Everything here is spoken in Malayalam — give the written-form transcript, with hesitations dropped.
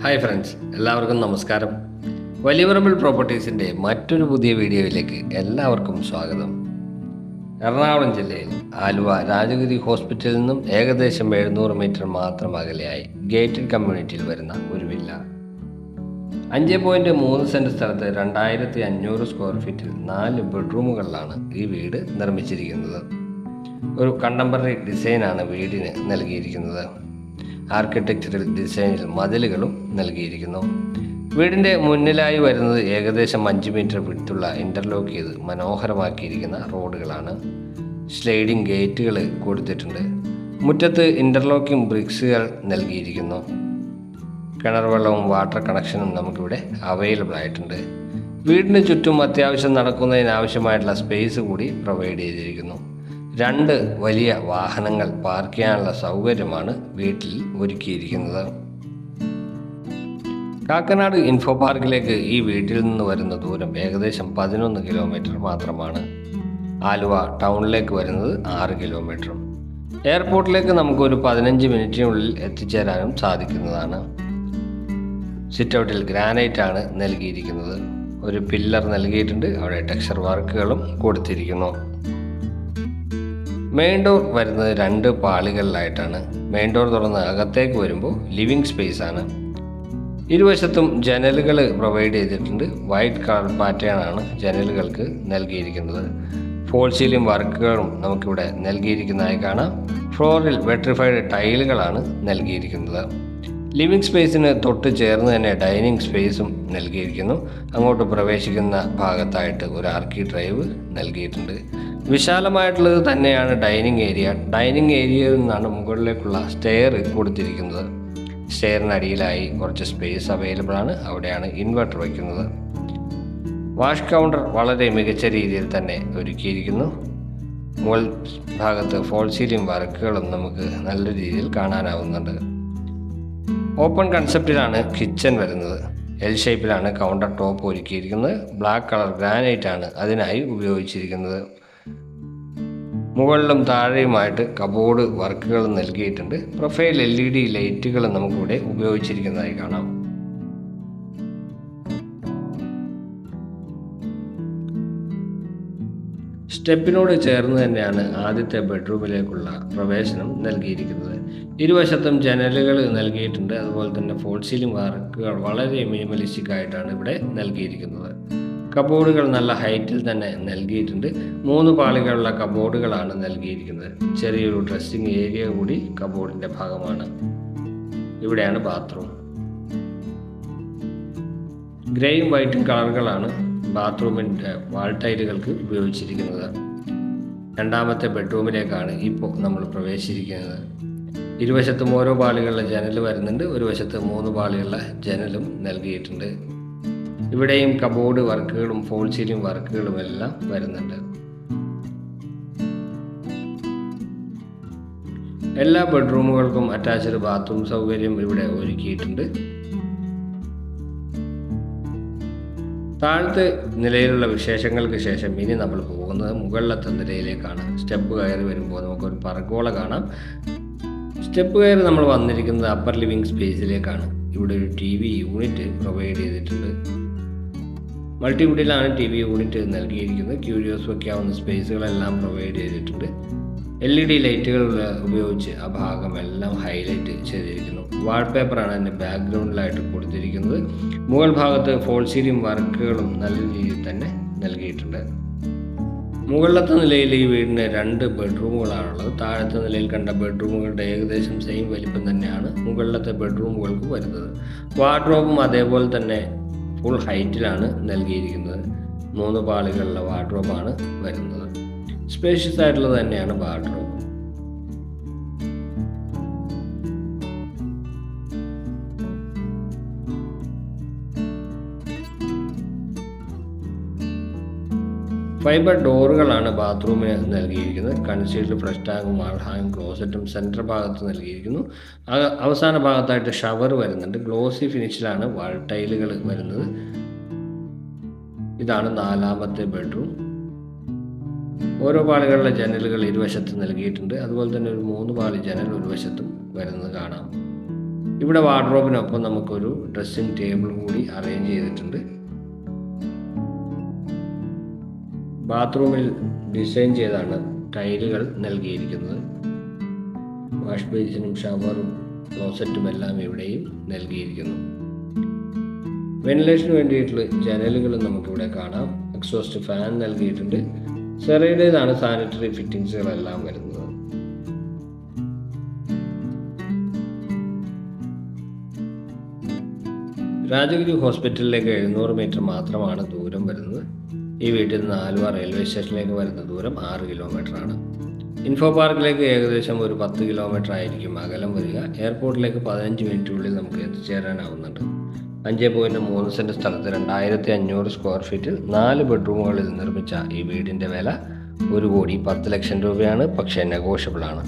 ഹായ് ഫ്രണ്ട്സ്, എല്ലാവർക്കും നമസ്കാരം. വലിയപറമ്പിൽ പ്രോപ്പർട്ടീസിൻ്റെ മറ്റൊരു പുതിയ വീഡിയോയിലേക്ക് എല്ലാവർക്കും സ്വാഗതം. എറണാകുളം ജില്ലയിൽ ആലുവ രാജഗിരി ഹോസ്പിറ്റലിൽ നിന്നും ഏകദേശം 700 മീറ്റർ മാത്രം അകലെയായി ഗേറ്റഡ് കമ്മ്യൂണിറ്റിയിൽ വരുന്ന ഒരു വില്ല. 5.3 സെൻറ്റ് സ്ഥലത്ത് 2500 സ്ക്വയർ ഫീറ്റിൽ 4 ബെഡ്റൂമുകളിലാണ് ഈ വീട് നിർമ്മിച്ചിരിക്കുന്നത്. ഒരു കണ്ടംപററി ഡിസൈനാണ് വീടിന് നൽകിയിരിക്കുന്നത്. ആർക്കിടെക്ചറൽ ഡിസൈനിൽ മതിലുകളും നൽകിയിരിക്കുന്നു. വീടിൻ്റെ മുന്നിലായി വരുന്നത് ഏകദേശം 5 മീറ്റർ വിടുത്തുള്ള ഇൻ്റർലോക്ക് ചെയ്ത് മനോഹരമാക്കിയിരിക്കുന്ന റോഡുകളാണ്. സ്ലൈഡിംഗ് ഗേറ്റുകൾ കൊടുത്തിട്ടുണ്ട്. മുറ്റത്ത് ഇൻ്റർലോക്കിംഗ് ബ്രിക്സുകൾ നൽകിയിരിക്കുന്നു. കിണർ വെള്ളവും വാട്ടർ കണക്ഷനും നമുക്കിവിടെ അവൈലബിൾ ആയിട്ടുണ്ട്. വീടിന് ചുറ്റും അത്യാവശ്യം നടക്കുന്നതിനാവശ്യമായിട്ടുള്ള സ്പേസ് കൂടി പ്രൊവൈഡ് ചെയ്തിരിക്കുന്നു. 2 വലിയ വാഹനങ്ങൾ പാർക്ക് ചെയ്യാനുള്ള സൗകര്യമാണ് വീട്ടിൽ ഒരുക്കിയിരിക്കുന്നത്. കാക്കനാട് ഇൻഫോ പാർക്കിലേക്ക് ഈ വീട്ടിൽ നിന്ന് വരുന്ന ദൂരം ഏകദേശം 11 കിലോമീറ്റർ മാത്രമാണ്. ആലുവ ടൗണിലേക്ക് വരുന്നത് 6 കിലോമീറ്ററും. എയർപോർട്ടിലേക്ക് നമുക്കൊരു 15 മിനിറ്റിനുള്ളിൽ എത്തിച്ചേരാനും സാധിക്കുന്നതാണ്. സിറ്റൗട്ടിൽ ഗ്രാനൈറ്റ് ആണ് നൽകിയിരിക്കുന്നത്. ഒരു പില്ലർ നൽകിയിട്ടുണ്ട്. അവിടെ ടെക്സ്ചർ വർക്കുകളും കൊടുത്തിരിക്കുന്നു. മെയിൻ ഡോർ വരുന്നത് 2 പാളികളിലായിട്ടാണ്. മെയിൻ ഡോർ തുറന്ന് അകത്തേക്ക് വരുമ്പോൾ ലിവിങ് സ്പേസ് ആണ്. ഇരുവശത്തും ജനലുകൾ പ്രൊവൈഡ് ചെയ്തിട്ടുണ്ട്. വൈറ്റ് കളർ പാറ്റേൺ ആണ് ജനലുകൾക്ക് നൽകിയിരിക്കുന്നത്. ഫോൾ സീലിംഗ് വർക്കുകളും നമുക്കിവിടെ നൽകിയിരിക്കുന്നതായി കാണാം. ഫ്ലോറിൽ വെട്രിഫൈഡ് ടൈലുകളാണ് നൽകിയിരിക്കുന്നത്. ലിവിംഗ് സ്പേസിന് തൊട്ട് ചേർന്ന് തന്നെ ഡൈനിങ് സ്പേസും നൽകിയിരിക്കുന്നു. അങ്ങോട്ട് പ്രവേശിക്കുന്ന ഭാഗത്തായിട്ട് ഒരു ആർക്കി ഡ്രൈവ് നൽകിയിട്ടുണ്ട്. വിശാലമായിട്ടുള്ളത് തന്നെയാണ് ഡൈനിങ് ഏരിയ. ഡൈനിങ് ഏരിയയിൽ നിന്നാണ് മുകളിലേക്കുള്ള സ്റ്റെയർ കൊടുത്തിരിക്കുന്നത്. സ്റ്റെയറിനടിയിലായി കുറച്ച് സ്പേസ് അവൈലബിൾ ആണ്. അവിടെയാണ് ഇൻവെർട്ടർ വയ്ക്കുന്നത്. വാഷ് കൗണ്ടർ വളരെ മികച്ച രീതിയിൽ തന്നെ ഒരുക്കിയിരിക്കുന്നു. മുകൾ ഭാഗത്ത് ഫോൾ സീലിംഗ് വർക്കുകളും നമുക്ക് നല്ല രീതിയിൽ കാണാനാവുന്നുണ്ട്. ഓപ്പൺ കൺസെപ്റ്റിലാണ് കിച്ചൺ വരുന്നത്. എൽ ഷേപ്പിലാണ് കൗണ്ടർ ടോപ്പ് ഒരുക്കിയിരിക്കുന്നത്. ബ്ലാക്ക് കളർ ഗ്രാനൈറ്റ് ആണ് അതിനായി ഉപയോഗിച്ചിരിക്കുന്നത്. മുകളിലും താഴെയുമായിട്ട് കബോർഡ് വർക്കുകൾ നൽകിയിട്ടുണ്ട്. പ്രൊഫൈൽ LED ലൈറ്റുകൾ നമുക്കിവിടെ ഉപയോഗിച്ചിരിക്കുന്നതായി കാണാം. സ്റ്റെപ്പിനോട് ചേർന്ന് തന്നെയാണ് ആദ്യത്തെ ബെഡ്റൂമിലേക്കുള്ള പ്രവേശനം നൽകിയിരിക്കുന്നത്. ഇരുവശത്തും ജനലുകൾ നൽകിയിട്ടുണ്ട്. അതുപോലെ തന്നെ ഫോൾ സീലിംഗ് വർക്കുകൾ വളരെ മിനിമലിസ്റ്റിക് ആയിട്ടാണ് ഇവിടെ നൽകിയിരിക്കുന്നത്. കബോർഡുകൾ നല്ല ഹൈറ്റിൽ തന്നെ നൽകിയിട്ടുണ്ട്. 3 പാളികളുള്ള കബോർഡുകളാണ് നൽകിയിരിക്കുന്നത്. ചെറിയൊരു ഡ്രസ്സിംഗ് ഏരിയ കൂടി കബോർഡിൻ്റെ ഭാഗമാണ്. ഇവിടെയാണ് ബാത്റൂം. ഗ്രേയും വൈറ്റും കളറുകളാണ് ബാത്റൂമിൻ്റെ വാൾ ടൈലുകൾക്ക് ഉപയോഗിച്ചിരിക്കുന്നത്. രണ്ടാമത്തെ ബെഡ്റൂമിലേക്കാണ് ഇപ്പോൾ നമ്മൾ പ്രവേശിച്ചിരിക്കുന്നത്. ഇരുവശത്തും ഓരോ പാളികളുടെ ജനൽ വരുന്നുണ്ട്. ഒരു വശത്ത് 3 പാളികളുടെ ജനലും നൽകിയിട്ടുണ്ട്. ഇവിടെയും കബോർഡ് വർക്കുകളും ഫോൾ സീലിംഗ് വർക്കുകളും എല്ലാം വരുന്നുണ്ട്. എല്ലാ ബെഡ്റൂമുകൾക്കും അറ്റാച്ച്ഡ് ബാത്റൂം സൗകര്യം ഇവിടെ ഒരുക്കിയിട്ടുണ്ട്. താഴത്തെ നിലയിലുള്ള വിശേഷങ്ങൾക്ക് ശേഷം ഇനി നമ്മൾ പോകുന്നത് മുകളിലത്തെ നിലയിലേക്കാണ്. സ്റ്റെപ്പ് കയറി വരുമ്പോൾ നമുക്കൊരു പറഗോള കാണാം. സ്റ്റെപ്പ് കയറി നമ്മൾ വന്നിരിക്കുന്നത് അപ്പർ ലിവിംഗ് സ്പേസിലേക്കാണ്. ഇവിടെ ഒരു TV യൂണിറ്റ് പ്രൊവൈഡ് ചെയ്തിട്ടുണ്ട്. മൾട്ടിവുഡിലാണ് TV യൂണിറ്റ് നൽകിയിരിക്കുന്നത്. ക്യൂരിയോസ് വയ്ക്കാവുന്ന സ്പേസുകളെല്ലാം പ്രൊവൈഡ് ചെയ്തിട്ടുണ്ട്. LED ലൈറ്റുകൾ ഉപയോഗിച്ച് ആ ഭാഗമെല്ലാം ഹൈലൈറ്റ് ചെയ്തിരിക്കുന്നു. വാൾപേപ്പറാണ് അതിൻ്റെ ബാക്ക്ഗ്രൗണ്ടിലായിട്ട് കൊടുത്തിരിക്കുന്നത്. മുകൾ ഭാഗത്ത് ഫോൾ സീലിംഗ് വർക്കുകളും നല്ല രീതിയിൽ തന്നെ നൽകിയിട്ടുണ്ട്. മുകളിലത്തെ നിലയിൽ ഈ വീടിന് 2 ബെഡ്റൂമുകളാണുള്ളത്. താഴത്തെ നിലയിൽ കണ്ട ബെഡ്റൂമുകളുടെ ഏകദേശം സെയിം വലിപ്പം തന്നെയാണ് മുകളിലത്തെ ബെഡ്റൂമുകൾക്ക് വരുന്നത്. വാർഡ്രോബും അതേപോലെ തന്നെ ഫുൾ ഹൈറ്റിലാണ് നൽകിയിരിക്കുന്നത്. 3 പാളികളുള്ള വാർഡ്രോബാണ് വരുന്നത്. സ്പേഷ്യസ് ആയിട്ടുള്ളത് തന്നെയാണ് വാർഡ്രോബ്. ഫൈബർ ഡോറുകളാണ് ബാത്റൂമിന് നൽകിയിരിക്കുന്നത്. കൺസീൽഡ് ഫ്ലഷ് ടാങ്കും വാൾ ഹാങ്ങും ക്ലോസറ്റും സെൻറ്റർ ഭാഗത്ത് നൽകിയിരിക്കുന്നു. അവസാന ഭാഗത്തായിട്ട് ഷവർ വരുന്നുണ്ട്. ഗ്ലോസി ഫിനിഷിലാണ് വാൾ ടൈലുകൾ വരുന്നത്. ഇതാണ് 4ാമത്തെ ബെഡ്റൂം. ഓരോ പാളികളിലെ ജനലുകൾ ഇരുവശത്ത് നൽകിയിട്ടുണ്ട്. അതുപോലെ തന്നെ ഒരു 3 പാളി ജനൽ ഒരു വശത്തും വരുന്നത് കാണാം. ഇവിടെ വാർഡ്രോബിനൊപ്പം നമുക്കൊരു ഡ്രസ്സിംഗ് ടേബിൾ കൂടി അറേഞ്ച് ചെയ്തിട്ടുണ്ട്. ബാത്റൂമിൽ ഡിസൈൻ ചെയ്താണ് ടൈലുകൾ നൽകിയിരിക്കുന്നത്. വാഷ് ബേസിനും ഷവറും ക്ലോസറ്റും എല്ലാം ഇവിടെയും നൽകിയിരിക്കുന്നു. വെന്റിലേഷന് വേണ്ടിയിട്ടുള്ള ജനലുകളും നമുക്കിവിടെ കാണാം. എക്സോസ്റ്റ് ഫാൻ നൽകിയിട്ടുണ്ട്. സെറയുടേതാണ് സാനിറ്ററി ഫിറ്റിംഗ്സുകളെല്ലാം വരുന്നത്. രാജഗിരി ഹോസ്പിറ്റലിലേക്ക് 700 മീറ്റർ മാത്രമാണ് ദൂരം വരുന്നത്. ഈ വീട്ടിൽ നിന്ന് ആലുവ റെയിൽവേ സ്റ്റേഷനിലേക്ക് വരുന്ന ദൂരം 6 കിലോമീറ്ററാണ്. ഇൻഫോ പാർക്കിലേക്ക് ഏകദേശം ഒരു 10 കിലോമീറ്റർ ആയിരിക്കും അകലം വരിക. എയർപോർട്ടിലേക്ക് 15 മിനിറ്റിനുള്ളിൽ നമുക്ക് എത്തിച്ചേരാനാവുന്നുണ്ട്. 5.3 സെൻറ്റ് സ്ഥലത്ത് 2500 സ്ക്വയർ ഫീറ്റിൽ 4 ബെഡ്റൂമുകളിൽ നിർമ്മിച്ച ഈ വീടിൻ്റെ വില 1,10,00,000 രൂപയാണ്. പക്ഷേ നെഗോഷ്യബിൾ ആണ്.